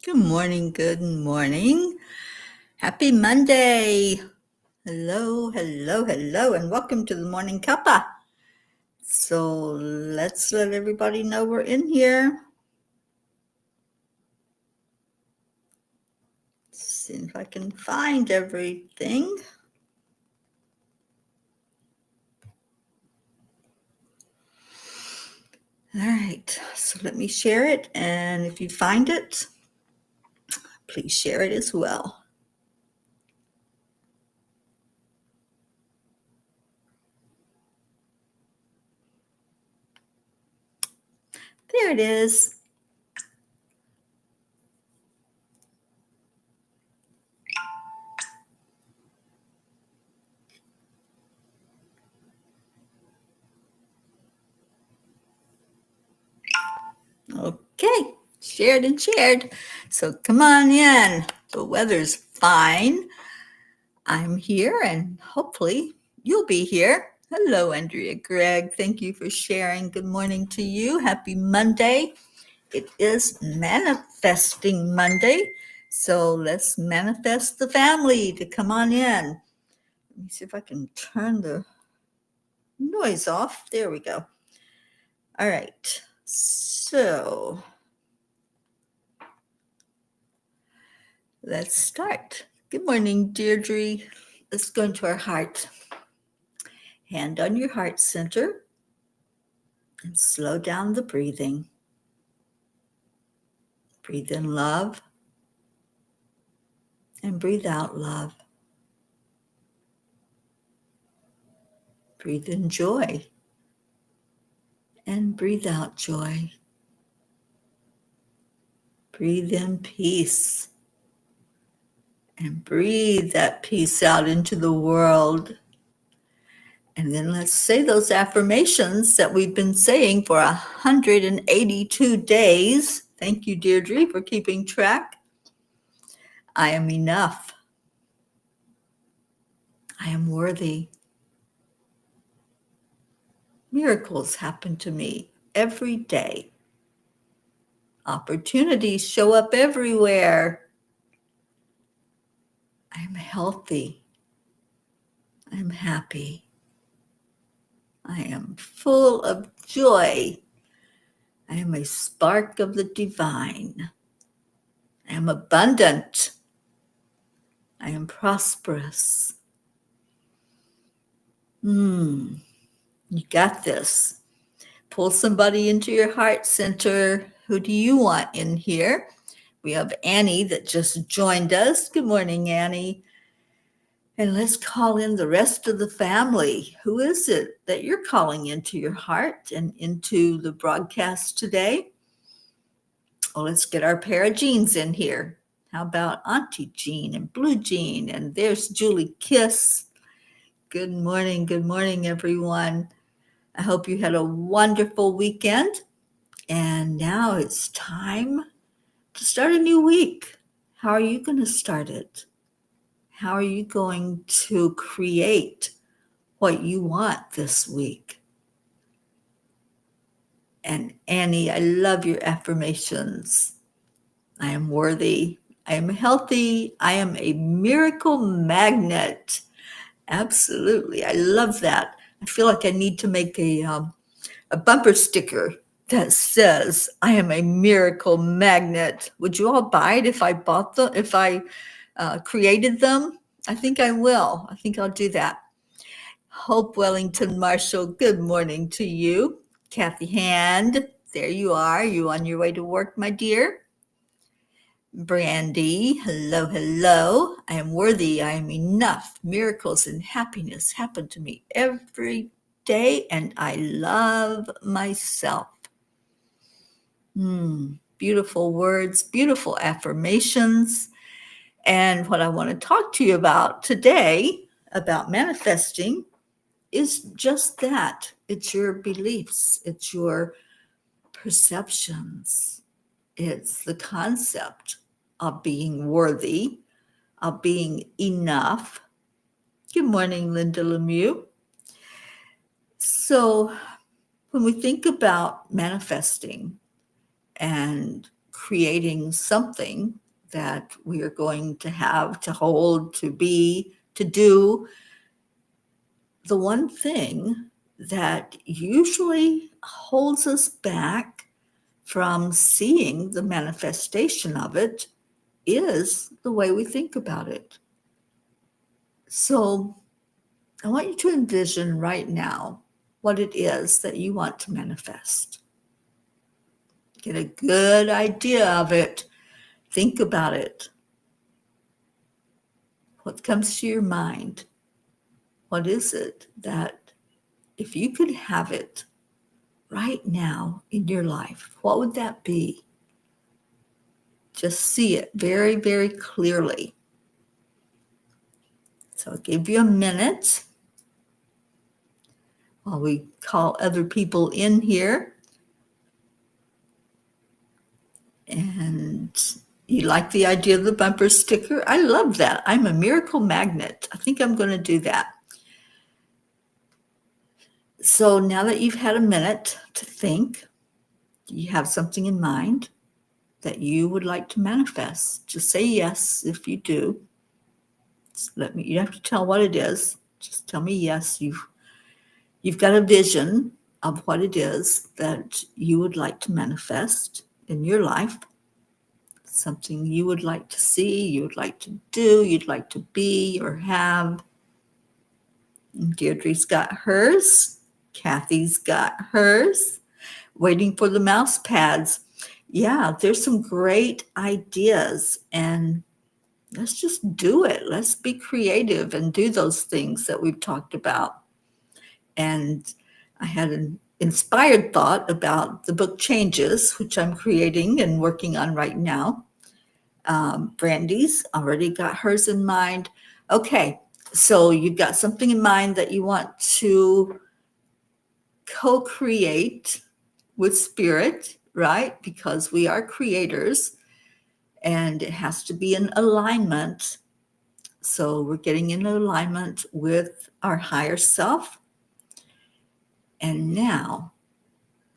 Good morning, good morning. Happy Monday. Hello, hello, hello, and welcome to the Morning Cuppa. So let's let everybody know we're in here. See if I can find everything. All right, so let me share it, and if you find it, please share it as well. There it is. Okay, shared and shared. So come on in. The weather's fine. I'm here and hopefully you'll be here. Hello, Andrea Gregg. Thank you for sharing. Good morning to you. Happy Monday. It is Manifesting Monday. So let's manifest the family to come on in. Let me see if I can turn the noise off. There we go. All right. So let's start. Good morning, Deirdre. Let's go into our heart. Hand on your heart center and slow down the breathing. Breathe in love and breathe out love. Breathe in joy and breathe out joy. Breathe in peace and breathe that peace out into the world. And then let's say those affirmations that we've been saying for 182 days. Thank you, Deirdre, for keeping track. I am enough. I am worthy. Miracles happen to me every day. Opportunities show up everywhere. I am healthy. I am happy. I am full of joy. I am a spark of the divine. I am abundant. I am prosperous. You got this. Pull somebody into your heart center. Who do you want in here? We have Annie that just joined us. Good morning, Annie. And let's call in the rest of the family. Who is it that you're calling into your heart and into the broadcast today? Well, let's get our pair of Jeans in here. How about Auntie Jean and Blue Jean? And there's Julie Kiss. Good morning, everyone. I hope you had a wonderful weekend. And now it's time to start a new week. How are you going to start it? How are you going to create what you want this week? And Annie, I love your affirmations. I am worthy. I am healthy. I am a miracle magnet. Absolutely. I love that. I feel like I need to make a bumper sticker that says, I am a miracle magnet. Would you all buy it if I bought them, if I created them? I think I will. I think I'll do that. Hope Wellington Marshall, good morning to you. Kathy Hand, there you are. You on your way to work, my dear? Brandy, hello, hello. I am worthy. I am enough. Miracles and happiness happen to me every day, and I love myself. Beautiful words, beautiful affirmations. And what I want to talk to you about today, about manifesting, is just that. It's your beliefs, it's your perceptions, it's the concept of being worthy, of being enough. Good morning, Linda Lemieux. So when we think about manifesting and creating something that we are going to have, to hold, to be, to do, the one thing that usually holds us back from seeing the manifestation of it is the way we think about it. So I want you to envision right now what it is that you want to manifest. Get a good idea of it. Think about it. What comes to your mind? What is it that if you could have it right now in your life, what would that be? Just see it very, very clearly. So I'll give you a minute while we call other people in here. And you like the idea of the bumper sticker? I love that. I'm a miracle magnet. I think I'm going to do that. So now that you've had a minute to think, do you have something in mind that you would like to manifest? Just say yes if you do. Just let me. You don't have to tell what it is. Just tell me yes. You've got a vision of what it is that you would like to manifest in your life. Something you would like to see, you would like to do, you'd like to be or have. And Deirdre's got hers. Kathy's got hers. Waiting for the mouse pads. Yeah, there's some great ideas, and let's just do it. Let's be creative and do those things that we've talked about. And I had an inspired thought about the book Changes, which I'm creating and working on right now. Brandy's already got hers in mind. Okay, so you've got something in mind that you want to co-create with spirit, right? Because we are creators and it has to be in alignment. So we're getting in alignment with our higher self. And now,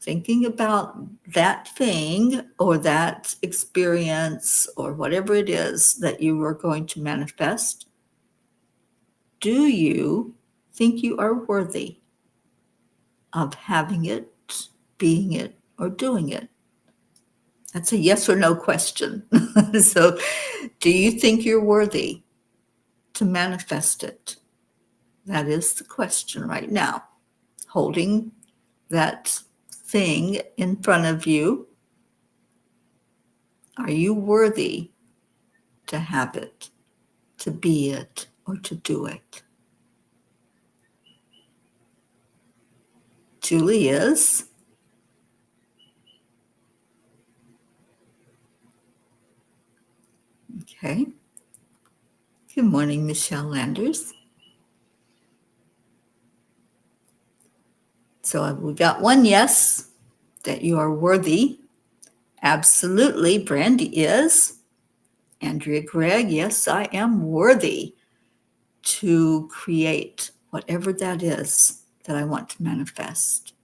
thinking about that thing or that experience or whatever it is that you are going to manifest, do you think you are worthy of having it, being it, or doing it? That's a yes or no question. So, do you think you're worthy to manifest it? That is the question right now. Holding that thing in front of you, are you worthy to have it, to be it, or to do it? Julie is. Okay. Good morning, Michelle Landers. So we got one yes, that you are worthy. Absolutely, Brandy is. Andrea Gregg, yes, I am worthy to create whatever that is that I want to manifest.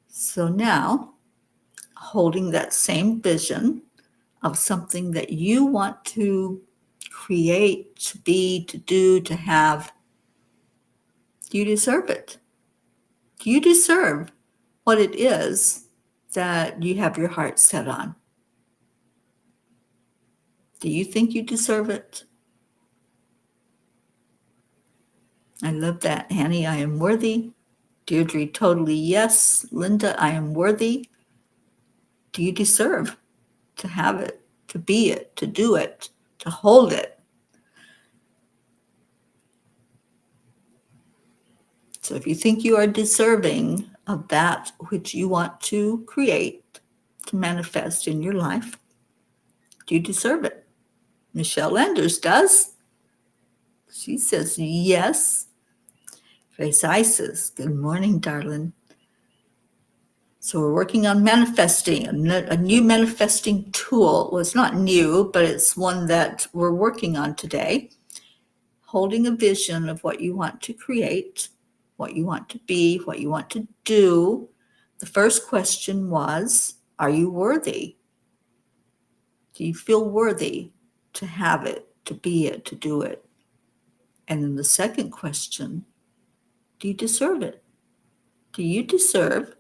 So now, holding that same vision of something that you want to create, to be, to do, to have, do you deserve it? Do you deserve what it is that you have your heart set on? Do you think you deserve it? I love that. Annie, I am worthy. Deirdre, totally yes. Linda, I am worthy. Do you deserve to have it, to be it, to do it, to hold it? So if you think you are deserving of that which you want to create, to manifest in your life, do you deserve it? Michelle Landers does. She says yes. Grace Isis, good morning, darling. So we're working on manifesting, a new manifesting tool. Well, it's not new, but it's one that we're working on today. Holding a vision of what you want to create, what you want to be, what you want to do. The first question was, Are you worthy? Do you feel worthy to have it, to be it, to do it? And then the second question, do you deserve it? Do you deserve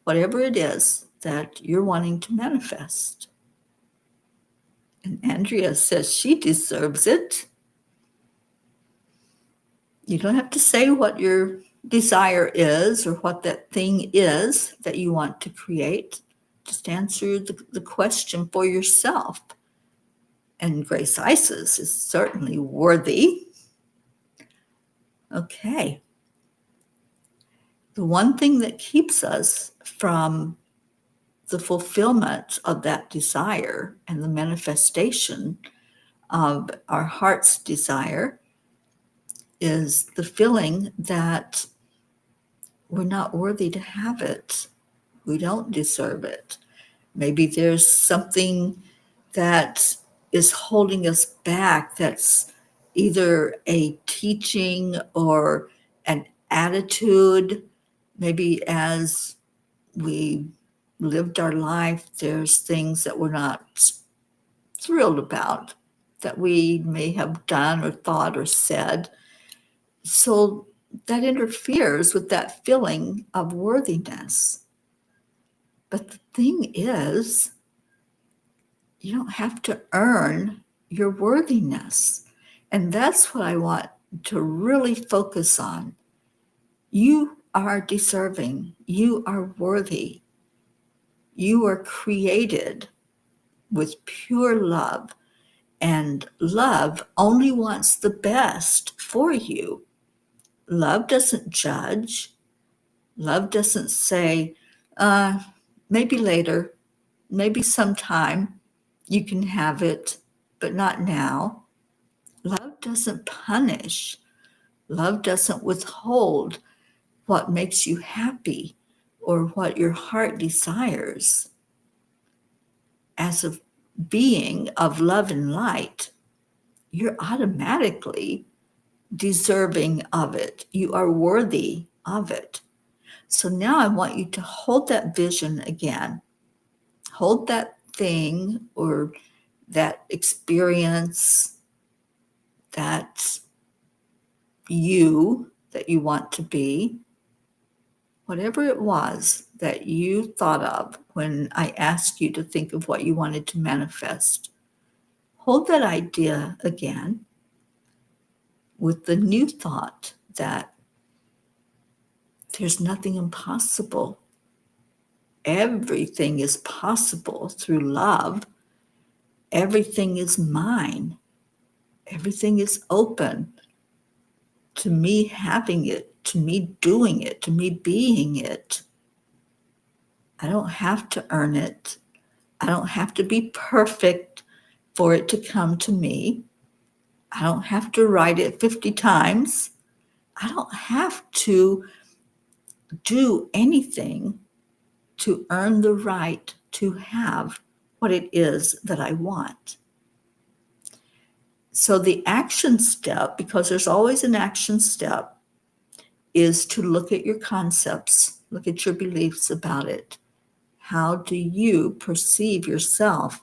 whatever it is that you're wanting to manifest? And Andrea says she deserves it. You don't have to say what your desire is or what that thing is that you want to create. Just answer the question for yourself. And Grace Isis is certainly worthy. Okay. The one thing that keeps us from the fulfillment of that desire and the manifestation of our heart's desire is the feeling that we're not worthy to have it. We don't deserve it. Maybe there's something that is holding us back that's either a teaching or an attitude. Maybe as we lived our life, there's things that we're not thrilled about that we may have done or thought or said. So that interferes with that feeling of worthiness. But the thing is, you don't have to earn your worthiness. And that's what I want to really focus on. You are deserving. You are worthy. You are created with pure love. And love only wants the best for you. Love doesn't judge. Love doesn't say, maybe later, maybe sometime you can have it, but not now. Love doesn't punish. Love doesn't withhold what makes you happy or what your heart desires. As a being of love and light, you're automatically deserving of it. You are worthy of it. So now I want you to hold that vision again. Hold that thing or that experience, that you that you want to be, whatever it was that you thought of when I asked you to think of what you wanted to manifest. Hold that idea again with the new thought that there's nothing impossible. Everything is possible through love. Everything is mine. Everything is open to me having it, to me doing it, to me being it. I don't have to earn it. I don't have to be perfect for it to come to me. I don't have to write it 50 times. I don't have to do anything to earn the right to have what it is that I want. So the action step, because there's always an action step, is to look at your concepts, look at your beliefs about it. How do you perceive yourself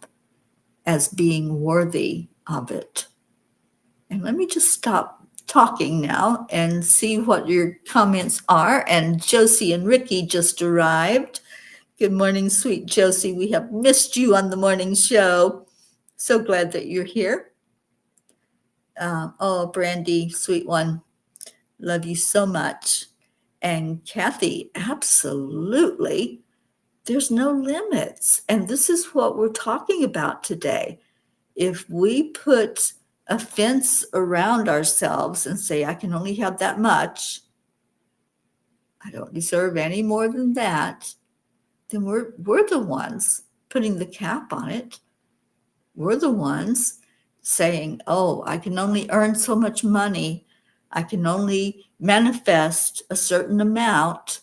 as being worthy of it? And let me just stop talking now and see what your comments are. And Josie and Ricky just arrived. Good morning, sweet Josie. We have missed you on the morning show. So glad that you're here. Oh, Brandy, sweet one. Love you so much. And Kathy, absolutely. There's no limits. And this is what we're talking about today. If we put a fence around ourselves and say, I can only have that much, I don't deserve any more than that, then we're the ones putting the cap on it. We're the ones saying, oh, I can only earn so much money. I can only manifest a certain amount.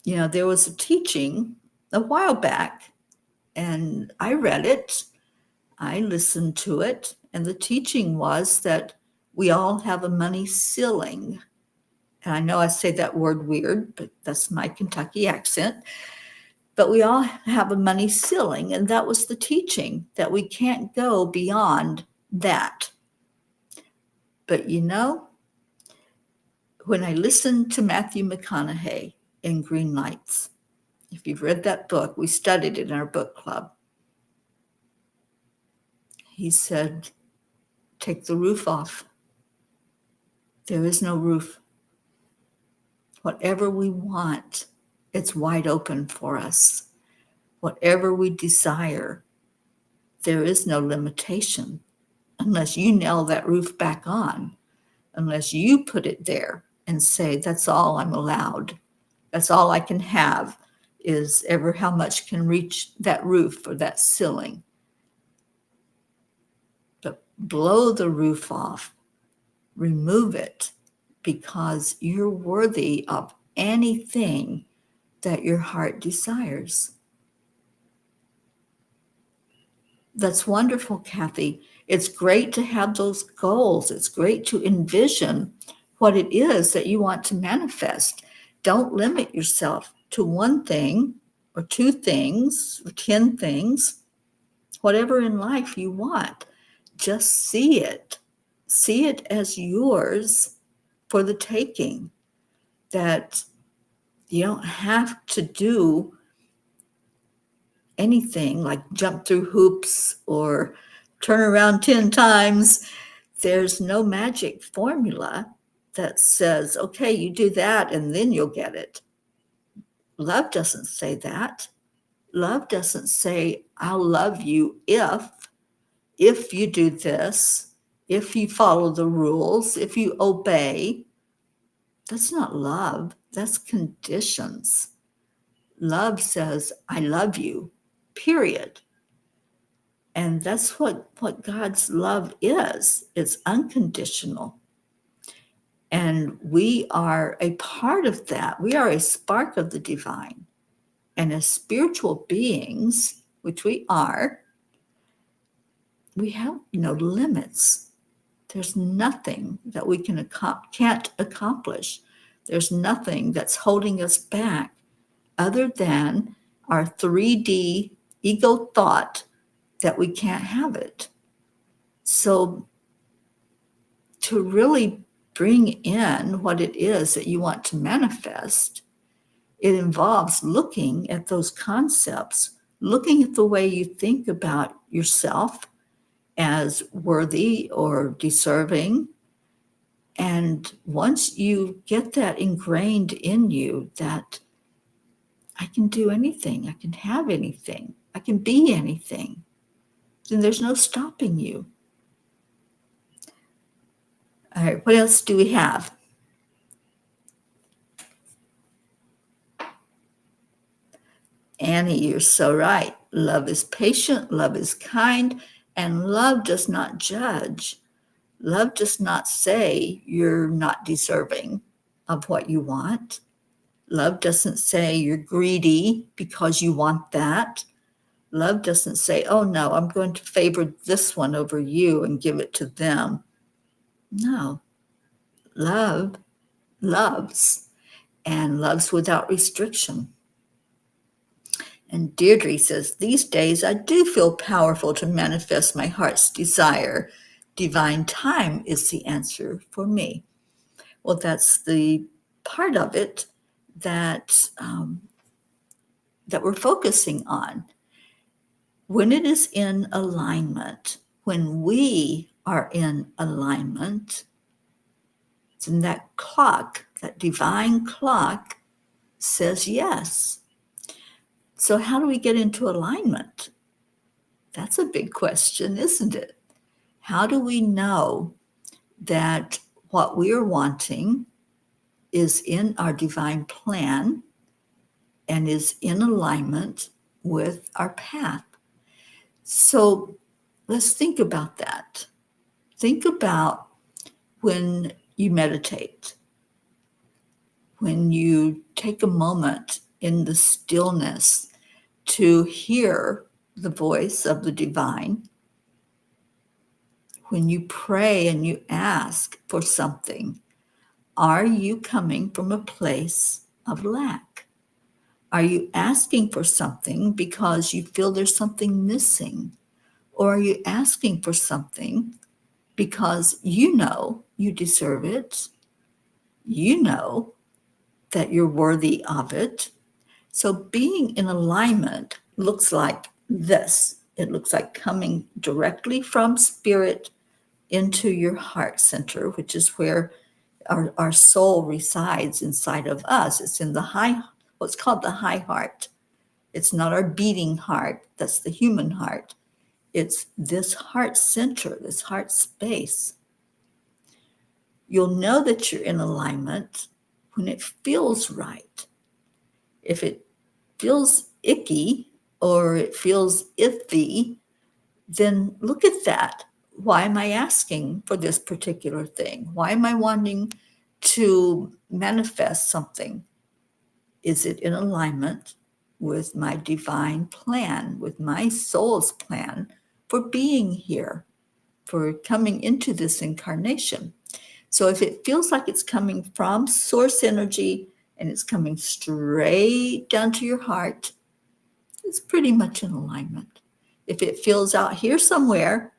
You know, there was a teaching a while back, and I read it. I listened to it, and the teaching was that we all have a money ceiling. And I know I say that word weird, but that's my Kentucky accent. But we all have a money ceiling, and that was the teaching, that we can't go beyond that. But you know, when I listened to Matthew McConaughey in Green Lights, if you've read that book, we studied it in our book club. He said, take the roof off. There is no roof. Whatever we want, it's wide open for us. Whatever we desire, there is no limitation unless you nail that roof back on, unless you put it there and say, that's all I'm allowed. That's all I can have, is ever how much can reach that roof or that ceiling. But blow the roof off, remove it, because you're worthy of anything that your heart desires. That's wonderful, Kathy. It's great to have those goals. It's great to envision what it is that you want to manifest. Don't limit yourself to one thing or two things or 10 things, whatever in life you want. Just see it. See it as yours for the taking, that you don't have to do anything like jump through hoops or turn around 10 times. There's no magic formula that says, okay, you do that and then you'll get it. Love doesn't say that. Love doesn't say, I'll love you if you do this, if you follow the rules, if you obey. That's not love. That's conditions. Love says, I love you, period. And that's what God's love is. It's unconditional. And we are a part of that. We are a spark of the divine. And as spiritual beings, which we are, we have no limits. There's nothing that we can't accomplish. There's nothing that's holding us back other than our 3D ego thought that we can't have it. So to really bring in what it is that you want to manifest, it involves looking at those concepts, looking at the way you think about yourself as worthy or deserving. And once you get that ingrained in you, that I can do anything, I can have anything, I can be anything, then there's no stopping you. All right, what else do we have? Annie, you're so right. Love is patient, love is kind, and love does not judge. Love does not say you're not deserving of what you want. Love doesn't say you're greedy because you want that. Love doesn't say, oh no, I'm going to favor this one over you and give it to them. No. Love loves, and loves without restriction. And Deirdre says, these days I do feel powerful to manifest my heart's desire. Divine time is the answer for me. Well, that's the part of it that we're focusing on. When it is in alignment, when we are in alignment, then that clock, that divine clock, says yes. So how do we get into alignment? That's a big question, isn't it? How do we know that what we're wanting is in our divine plan and is in alignment with our path? So let's think about that. Think about when you meditate, when you take a moment in the stillness to hear the voice of the divine, when you pray and you ask for something, are you coming from a place of lack? Are you asking for something because you feel there's something missing? Or are you asking for something because you know you deserve it? You know that you're worthy of it. So being in alignment looks like this. It looks like coming directly from spirit into your heart center, which is where our soul resides inside of us. It's in the what's called the high heart. It's not our beating heart. That's the human heart. It's this heart center, this heart space. You'll know that you're in alignment when it feels right. If it feels icky or it feels iffy, then look at that. Why am I asking for this particular thing? Why am I wanting to manifest something? Is it in alignment with my divine plan, with my soul's plan for being here, for coming into this incarnation? So if it feels like it's coming from source energy and it's coming straight down to your heart, it's pretty much in alignment. If it feels out here somewhere,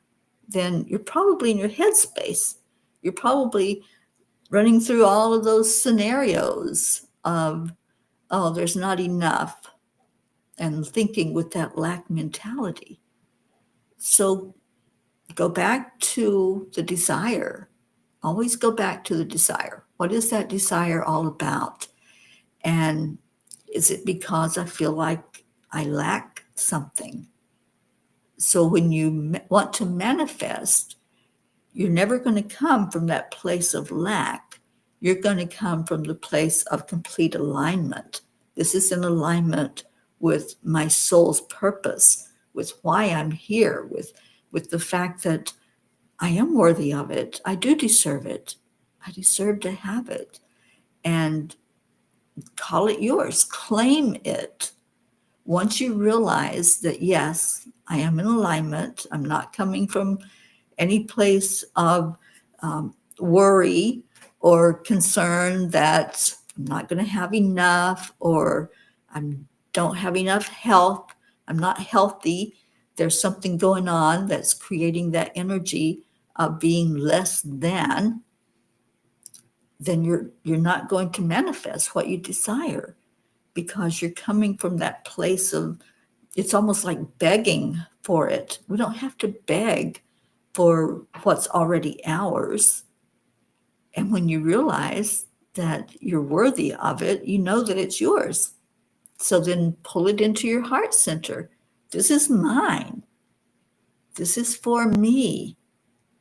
then you're probably in your headspace. You're probably running through all of those scenarios of, oh, there's not enough, and thinking with that lack mentality. So go back to the desire. Always go back to the desire. What is that desire all about? And is it because I feel like I lack something? So when you want to manifest, you're never going to come from that place of lack. You're going to come from the place of complete alignment. This is in alignment with my soul's purpose, with why I'm here, with the fact that I am worthy of it. I do deserve it. I deserve to have it. And call it yours. Claim it. Once you realize that, yes, I am in alignment, I'm not coming from any place of worry or concern that I'm not going to have enough, or I don't have enough health, I'm not healthy. There's something going on that's creating that energy of being less than, then you're not going to manifest what you desire, because you're coming from that place of, it's almost like begging for it. We don't have to beg for what's already ours. And when you realize that you're worthy of it, you know that it's yours. So then pull it into your heart center. This is mine. This is for me.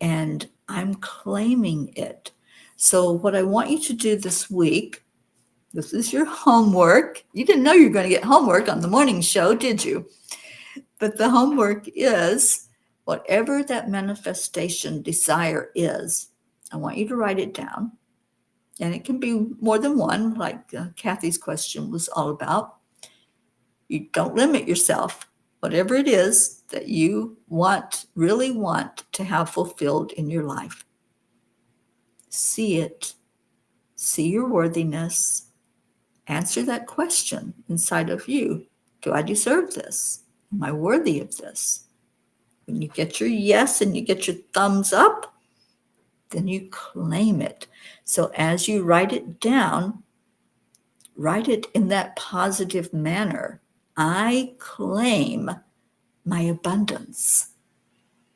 And I'm claiming it. So what I want you to do this week, this is your homework. You didn't know you were going to get homework on the morning show, did you? But the homework is, whatever that manifestation desire is, I want you to write it down. And it can be more than one, like Kathy's question was all about. You don't limit yourself. Whatever it is that you really want to have fulfilled in your life, see it, see your worthiness, answer that question inside of you. Do I deserve this? Am I worthy of this? When you get your yes and you get your thumbs up, then you claim it. So as you write it down, write it in that positive manner. I claim my abundance.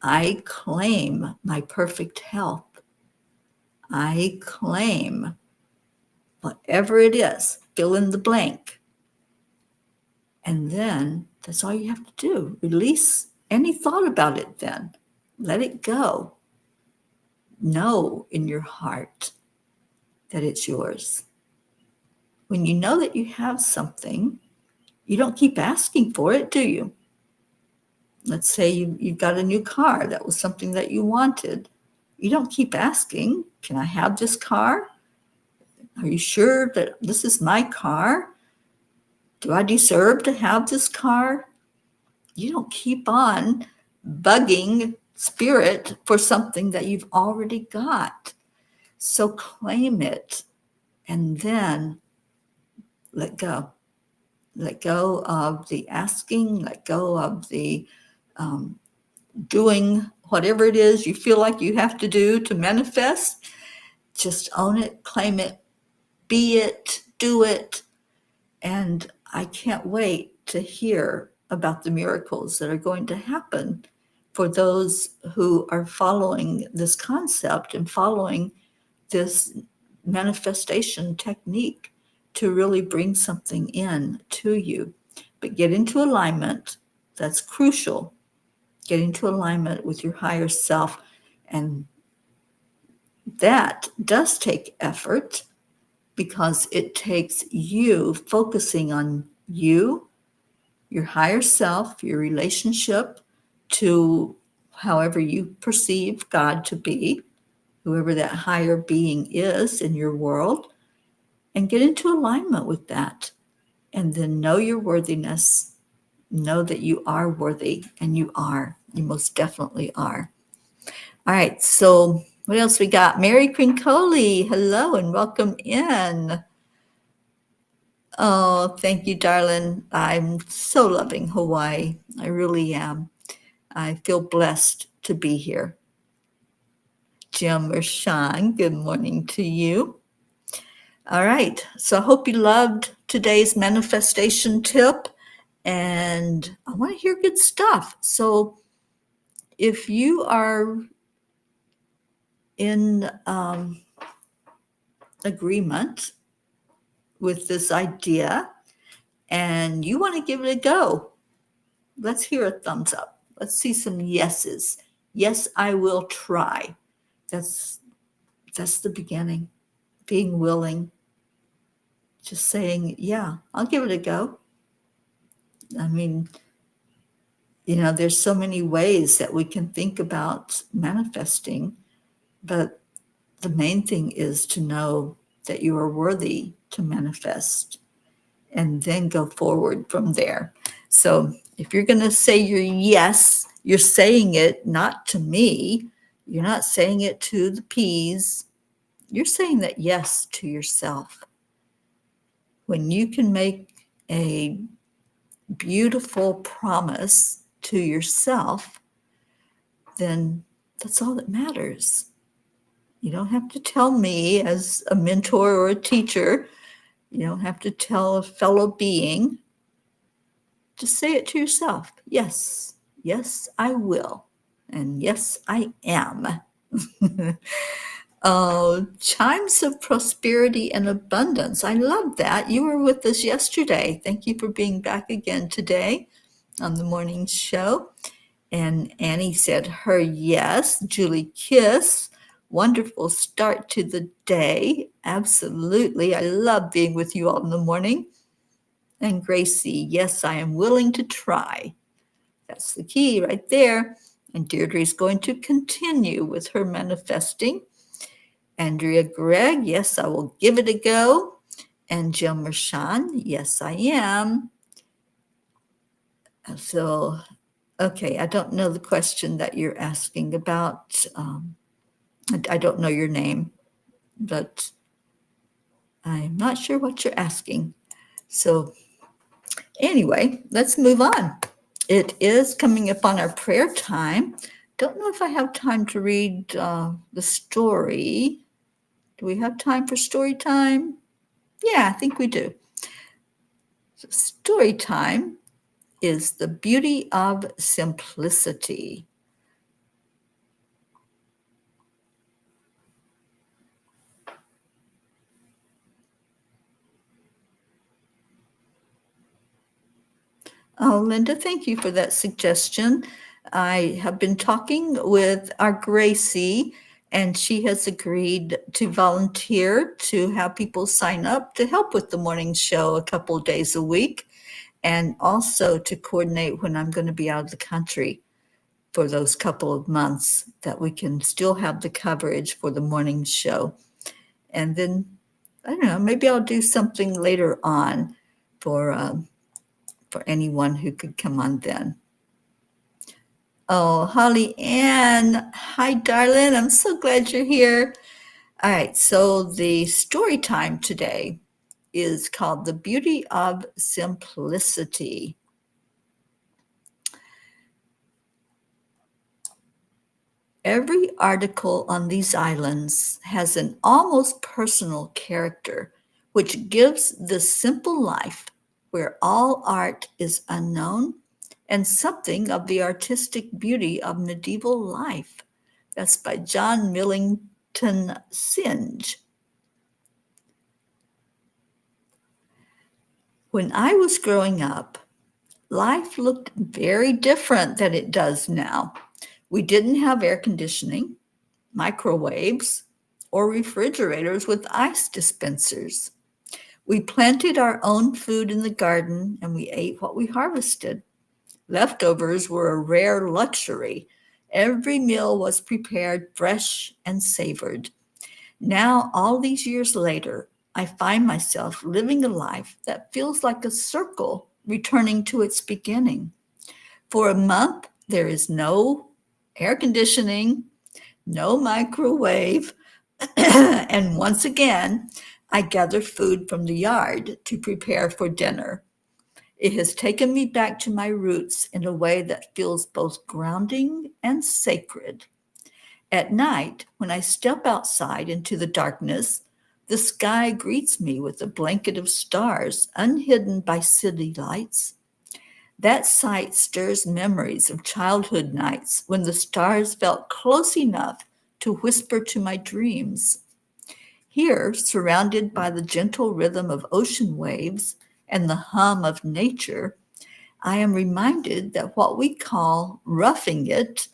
I claim my perfect health. I claim whatever it is, fill in the blank. And then that's all you have to do. Release any thought about it then. Let it go. Know in your heart that it's yours. When you know that you have something, you don't keep asking for it, do you? Let's say you've got a new car. That was something that you wanted. You don't keep asking, can I have this car? Are you sure that this is my car? Do I deserve to have this car? You don't keep on bugging spirit for something that you've already got. So claim it and then let go. Let go of the asking, let go of the doing whatever it is you feel like you have to do to manifest. Just own it, claim it, be it, do it. And I can't wait to hear about the miracles that are going to happen for those who are following this concept and following this manifestation technique to really bring something in to you. But get into alignment. That's crucial. Get into alignment with your higher self. And that does take effort because it takes you focusing on you, your higher self, your relationship to however you perceive God to be, whoever that higher being is in your world, and get into alignment with that. And then know your worthiness. Know that you are worthy, and you are. You most definitely are. All right, so what else we got? Mary Crincoli, hello and welcome in. Oh, thank you, darling. I'm so loving Hawaii. I really am. I feel blessed to be here. Jim or Sean, good morning to you. All right, so I hope you loved today's manifestation tip, and I want to hear good stuff. So if you are in agreement with this idea and you want to give it a go, let's hear a thumbs up. Let's see some yeses. Yes, I will try. That's the beginning. Being willing. Just saying, yeah, I'll give it a go. I mean, there's so many ways that we can think about manifesting, but the main thing is to know that you are worthy to manifest and then go forward from there. So if you're going to say your yes, you're saying it not to me. You're not saying it to the peas. You're saying that yes to yourself. When you can make a beautiful promise to yourself, then that's all that matters. You don't have to tell me as a mentor or a teacher. You don't have to tell a fellow being. Just say it to yourself. Yes, yes, I will. And yes, I am. Oh, chimes of prosperity and abundance. I love that. You were with us yesterday. Thank you for being back again today on the morning show. And Annie said her yes. Julie Kiss, wonderful start to the day. Absolutely. I love being with you all in the morning. And Gracie, yes, I am willing to try. That's the key right there. And Deirdre is going to continue with her manifesting. Andrea Gregg, yes, I will give it a go. And Jill Mershon, yes, I am. So, okay, I don't know the question that you're asking about. I don't know your name, but I'm not sure what you're asking. So anyway, let's move on. It is coming up on our prayer time. Don't know if I have time to read the story. Do we have time for story time? Yeah, I think we do. So story time is the beauty of simplicity. Oh, Linda, thank you for that suggestion. I have been talking with our Gracie, and she has agreed to volunteer to have people sign up to help with the morning show a couple of days a week, and also to coordinate when I'm going to be out of the country for those couple of months, that we can still have the coverage for the morning show. And then, I don't know, maybe I'll do something later on for anyone who could come on then. Oh, Holly Ann. Hi, darling. I'm so glad you're here. All right, so the story time today is called The Beauty of Simplicity. Every article on these islands has an almost personal character, which gives the simple life where all art is unknown and something of the artistic beauty of medieval life. That's by John Millington Synge. When I was growing up, life looked very different than it does now. We didn't have air conditioning, microwaves, or refrigerators with ice dispensers. We planted our own food in the garden and we ate what we harvested. Leftovers were a rare luxury. Every meal was prepared fresh and savored. Now, all these years later, I find myself living a life that feels like a circle returning to its beginning. For a month, there is no air conditioning, no microwave, and once again, I gather food from the yard to prepare for dinner. It has taken me back to my roots in a way that feels both grounding and sacred. At night, when I step outside into the darkness, the sky greets me with a blanket of stars unhidden by city lights. That sight stirs memories of childhood nights when the stars felt close enough to whisper to my dreams. Here, surrounded by the gentle rhythm of ocean waves and the hum of nature, I am reminded that what we call roughing it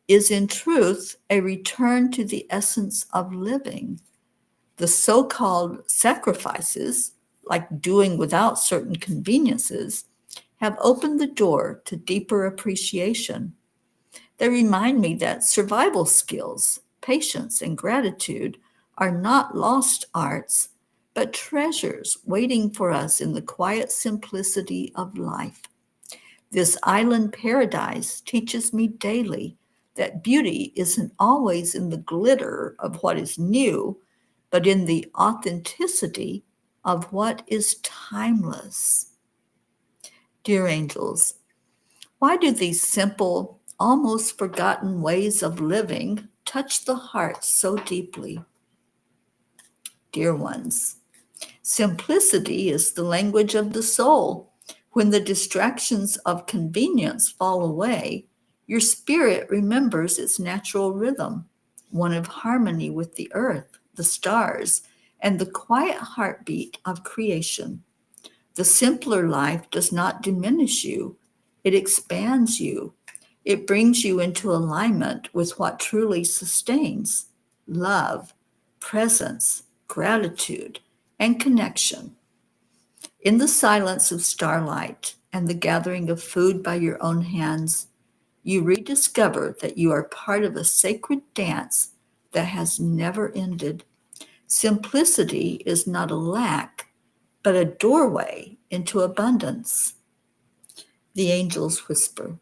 is in truth a return to the essence of living. The so-called sacrifices, like doing without certain conveniences, have opened the door to deeper appreciation. They remind me that survival skills, patience, and gratitude are not lost arts, but treasures waiting for us in the quiet simplicity of life. This island paradise teaches me daily that beauty isn't always in the glitter of what is new, but in the authenticity of what is timeless. Dear angels, why do these simple, almost forgotten ways of living touch the heart so deeply? Dear ones, simplicity is the language of the soul. When the distractions of convenience fall away, your spirit remembers its natural rhythm, one of harmony with the earth, the stars, and the quiet heartbeat of creation. The simpler life does not diminish you, it expands you. It brings you into alignment with what truly sustains love, presence, gratitude, and connection. In the silence of starlight and the gathering of food by your own hands, you rediscover that you are part of a sacred dance that has never ended. Simplicity is not a lack, but a doorway into abundance. The angels whisper,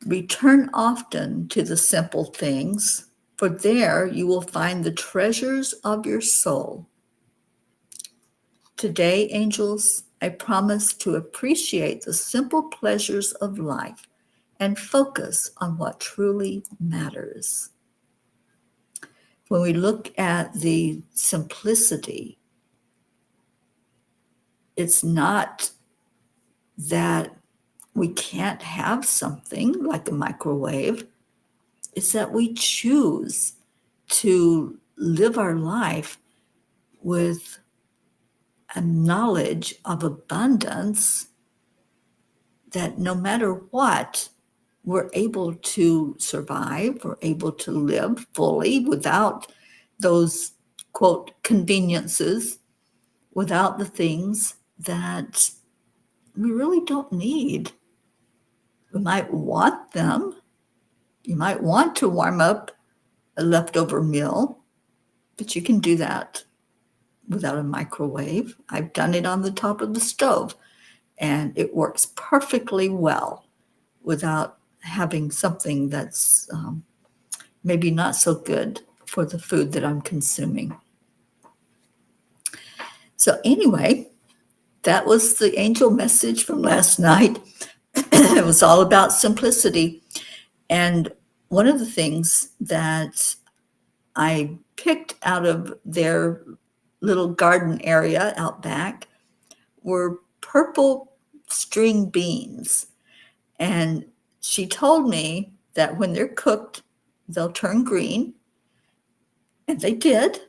return often to the simple things, for there you will find the treasures of your soul. Today, angels, I promise to appreciate the simple pleasures of life and focus on what truly matters. When we look at the simplicity, it's not that we can't have something like a microwave. It's that we choose to live our life with a knowledge of abundance that no matter what, we're able to survive, we're able to live fully without those, quote, conveniences, without the things that we really don't need. We might want them. You might want to warm up a leftover meal, but you can do that without a microwave. I've done it on the top of the stove, and it works perfectly well without having something that's maybe not so good for the food that I'm consuming. So anyway, that was the angel message from last night. It was all about simplicity. And one of the things that I picked out of their little garden area out back were purple string beans. And she told me that when they're cooked, they'll turn green. And they did.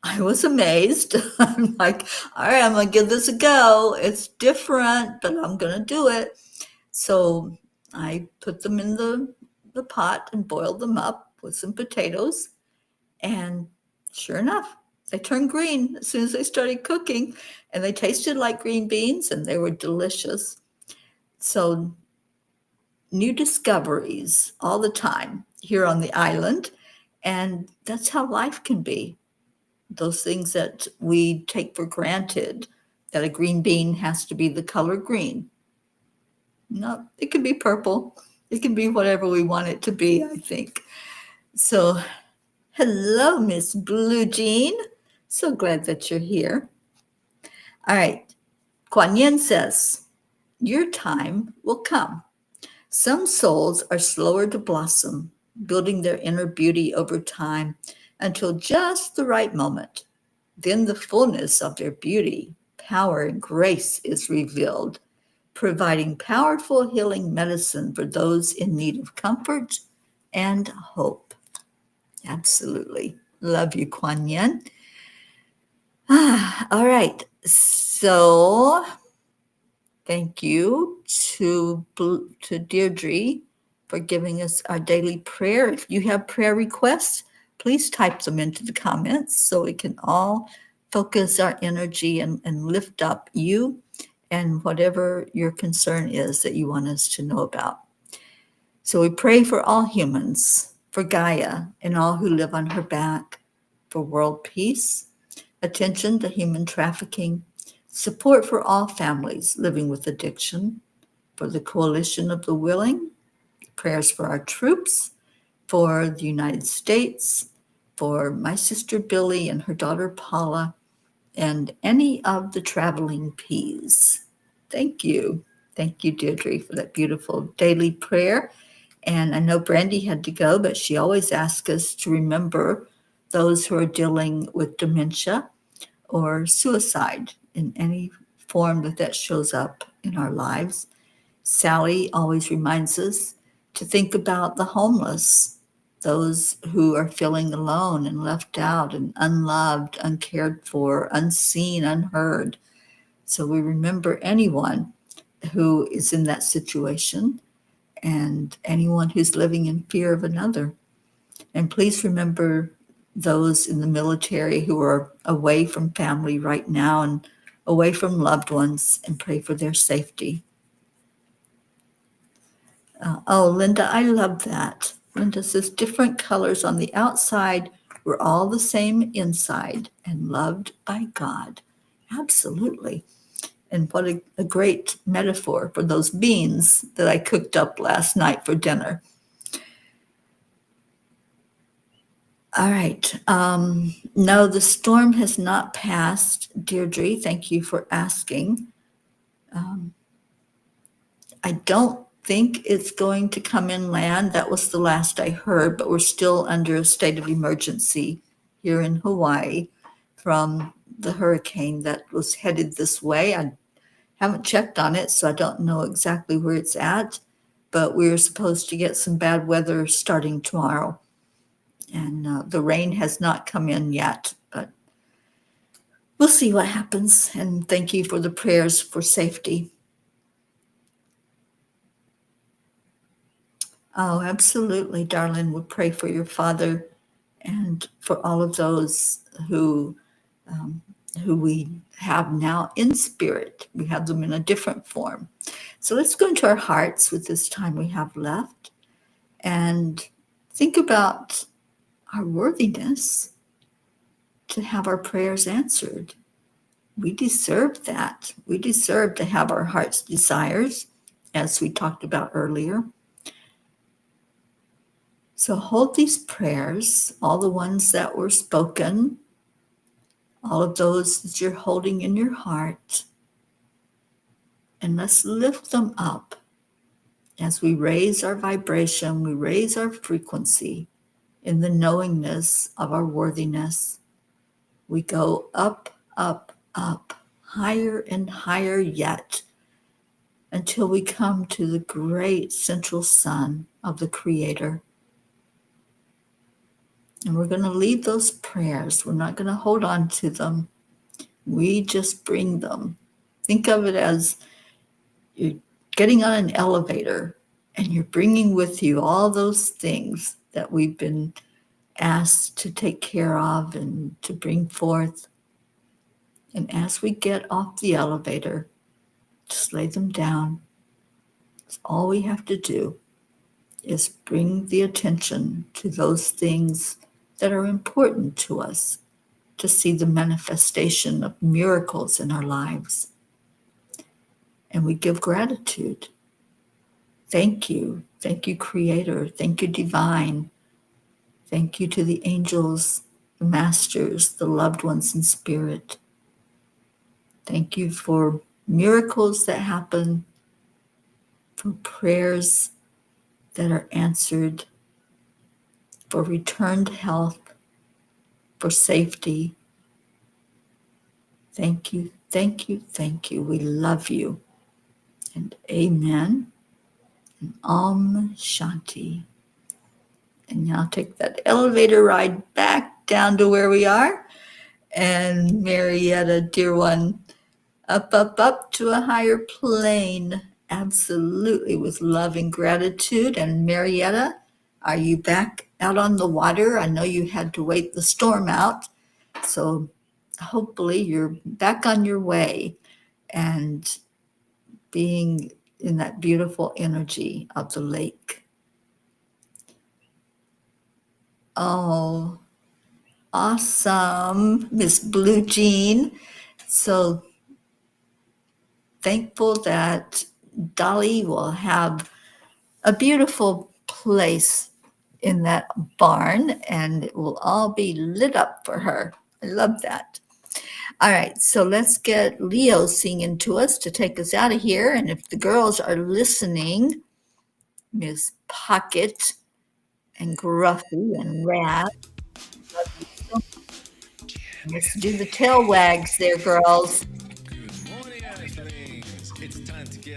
I was amazed. I'm like, all right, I'm going to give this a go. It's different, but I'm going to do it. So I put them in the pot and boiled them up with some potatoes. And sure enough, they turned green as soon as they started cooking. And they tasted like green beans and they were delicious. So new discoveries all the time here on the island. And that's how life can be. Those things that we take for granted, that a green bean has to be the color green. No, it can be purple. It can be whatever we want it to be, I think. So, hello, Miss Blue Jean. So glad that you're here. All right. Kuan Yin says, your time will come. Some souls are slower to blossom, building their inner beauty over time until just the right moment. Then the fullness of their beauty, power, and grace is revealed, providing powerful healing medicine for those in need of comfort and hope. Absolutely. Love you, Kuan Yin. All right. So thank you to Deirdre for giving us our daily prayer. If you have prayer requests, please type them into the comments so we can all focus our energy and lift up you and whatever your concern is that you want us to know about. So we pray for all humans, for Gaia and all who live on her back, for world peace, attention to human trafficking, support for all families living with addiction, for the coalition of the willing, prayers for our troops, for the United States, for my sister Billy and her daughter Paula, and any of the traveling peas. Thank you. Thank you, Deirdre, for that beautiful daily prayer. And I know Brandy had to go, but she always asks us to remember those who are dealing with dementia or suicide in any form that shows up in our lives. Sally always reminds us to think about the homeless, those who are feeling alone and left out and unloved, uncared for, unseen, unheard. So we remember anyone who is in that situation and anyone who's living in fear of another. And please remember those in the military who are away from family right now and away from loved ones, and pray for their safety. Linda, I love that. Linda says, different colors on the outside, we're all the same inside and loved by God. Absolutely. And what a great metaphor for those beans that I cooked up last night for dinner. All right. No, the storm has not passed, Deirdre. Thank you for asking. I don't think it's going to come inland. That was the last I heard, but we're still under a state of emergency here in Hawaii from the hurricane that was headed this way. I haven't checked on it, so I don't know exactly where it's at, but we're supposed to get some bad weather starting tomorrow. And the rain has not come in yet, but we'll see what happens. And thank you for the prayers for safety. Oh, absolutely, darling. We'll pray for your father and for all of those who we have now in spirit. We have them in a different form. So let's go into our hearts with this time we have left and think about our worthiness to have our prayers answered. We deserve that. We deserve to have our heart's desires, as we talked about earlier. So hold these prayers, all the ones that were spoken, all of those that you're holding in your heart, and let's lift them up. As we raise our vibration, we raise our frequency in the knowingness of our worthiness. We go up, up, up, higher and higher yet, until we come to the great central sun of the Creator. And we're going to leave those prayers. We're not going to hold on to them. We just bring them. Think of it as you're getting on an elevator and you're bringing with you all those things that we've been asked to take care of and to bring forth. And as we get off the elevator, just lay them down. That's all we have to do, is bring the attention to those things that are important to us to see the manifestation of miracles in our lives. And we give gratitude. Thank you. Thank you, Creator. Thank you, Divine. Thank you to the angels, the masters, the loved ones in spirit. Thank you for miracles that happen, for prayers that are answered, for returned health, for safety. Thank you, thank you, thank you. We love you. And amen. And Om Shanti. And now take that elevator ride back down to where we are. And Marietta, dear one, up, up, up to a higher plane. Absolutely, with love and gratitude. And Marietta, are you back out on the water? I know you had to wait the storm out. So hopefully you're back on your way and being in that beautiful energy of the lake. Oh, awesome, Miss Blue Jean. So thankful that Dolly will have a beautiful place in that barn and it will all be lit up for her. I love that. All right, so let's get Leo singing to us to take us out of here. And if the girls are listening, Miss Pocket and Gruffy and Rad, love you so much. Let's do the tail wags there, girls.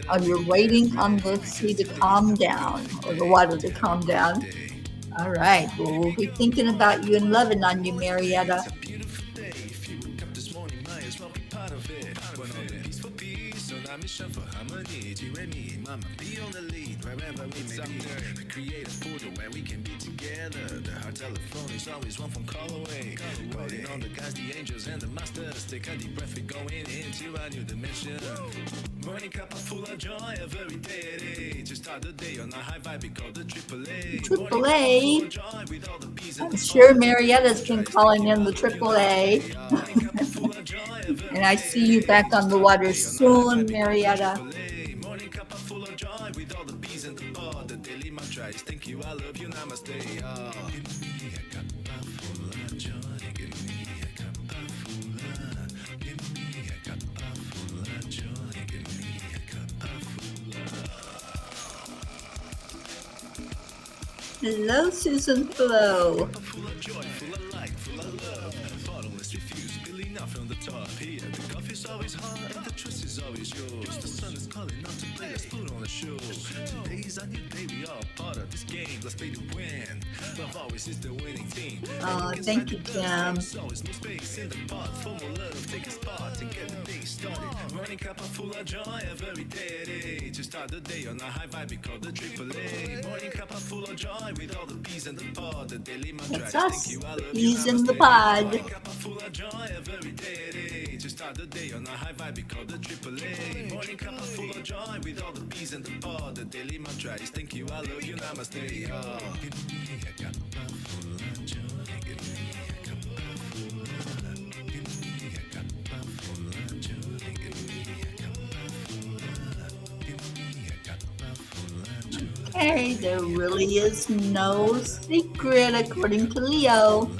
Oh, you're waiting on the sea to calm down, or the water to calm down. All right, well, we'll be thinking about you and loving on you, Marietta. Mission for harmony, mama, be on the lead wherever we may be. Create a portal where we can be together. The heart telephone is always one phone call away. Calling on the guys, the angels and the masters. Take a deep breath, we're going into a new dimension. Morning Cuppa full of joy every day. To start the day on a high vibe, we call the AAA. AAA. I'm sure Marietta's been calling in the AAA. And I see you back on the water soon, Marietta. Morning Cuppa full of joy with all the bees and the pod. The daily mantra is thank you, I love you, namaste. Give me a cuppa full of joy. Give me a cuppa full of. Give me a cuppa full of joy. Give me a cuppa full of. Hello, Susan Flo. Full of joy, full of light, full of love. Bottomless refuse, spilling out from the top. Here, the coffee's always hot and the trust is always yours. The sun is calling out to play, let's put on a show. Today's a new day, we are part of this game. Let's play to win. Love always is the winning team. Oh, thank you, Tim. There's always no space in the pot. For more love, take a spot and get the day started. Morning Cuppa full of joy every day. To start the day on a high vibe, we call the AAA. Morning Cuppa full of joy with all the bees in the pod. The daily mantra. That's us, the bees in the pod. Morning Cuppa full of joy every day. To start the day on a high vibe, we call the AAA. Morning Cuppa full of joy with all the bees in the pod. The daily mantra is thank you, I love you, namaste. Give me a cuppa full of joy. Give me a cuppa full of. Give me a cuppa full of joy. Give me a cuppa full of. Give me a cuppa full of joy. Hey, there really is no secret according to Leo.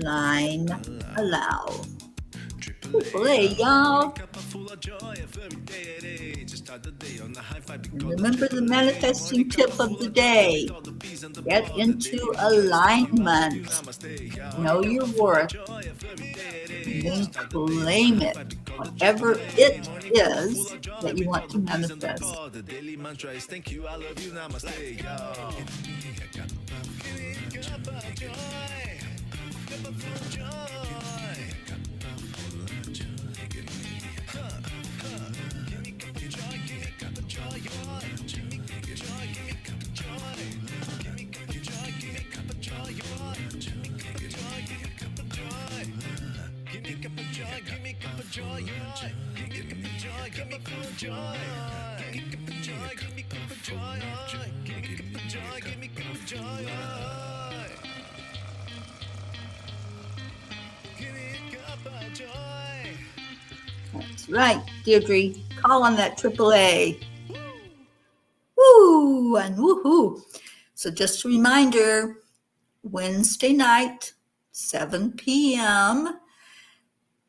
line, allow. Triple A, y'all. Cuppa full of joy every day at 8. Just start the day on a high five And because remember the manifesting tip of the day. Get into alignment. Know your worth. And then claim it. Whatever it is that you want to manifest. The daily mantra is thank you, I love you, namaste. Cuppa joy. Cuppa full of joy. Give me cup of joy, give me cup of joy, give me cup of joy, give me cup of joy, give me cup of joy, give me cup of joy, give me cup of joy, give me cup of joy, give me cup of joy, give me cup of joy, give me cup of joy, give me full of joy, give me cup of joy, give me cup of joy, give me cup of joy, give me cup of joy, give me cup of joy. That's right, Deirdre. Call on that AAA. Woo and woohoo. So just a reminder, Wednesday night, 7 p.m.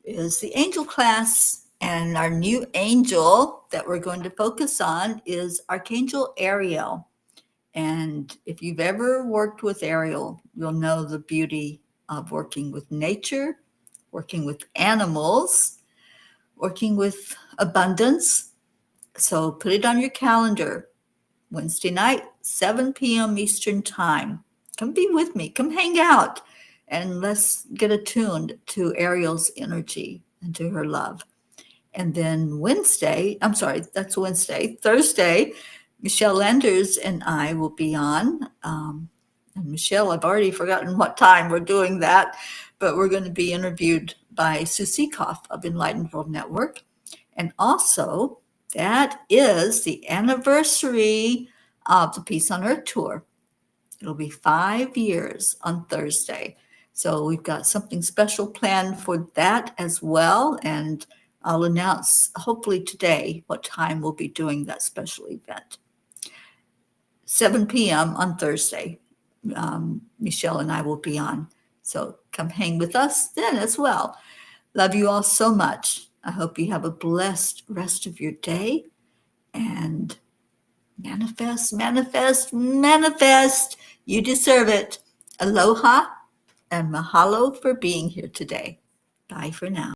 is the angel class. And our new angel that we're going to focus on is Archangel Ariel. And if you've ever worked with Ariel, you'll know the beauty of working with nature, working with animals, working with abundance. So put it on your calendar. Wednesday night, 7 p.m. Eastern Time. Come be with me. Come hang out. And let's get attuned to Ariel's energy and to her love. And then Thursday, Michelle Landers and I will be on. And Michelle, I've already forgotten what time we're doing that, but we're going to be interviewed by Sue Seekoff of Enlightened World Network. And also, that is the anniversary of the Peace on Earth tour. It'll be 5 years on Thursday. So we've got something special planned for that as well. And I'll announce hopefully today what time we'll be doing that special event. 7 p.m. on Thursday. Michelle and I will be on. So come hang with us then as well. Love you all so much. I hope you have a blessed rest of your day and manifest, manifest, manifest. You deserve it. Aloha and mahalo for being here today. Bye for now.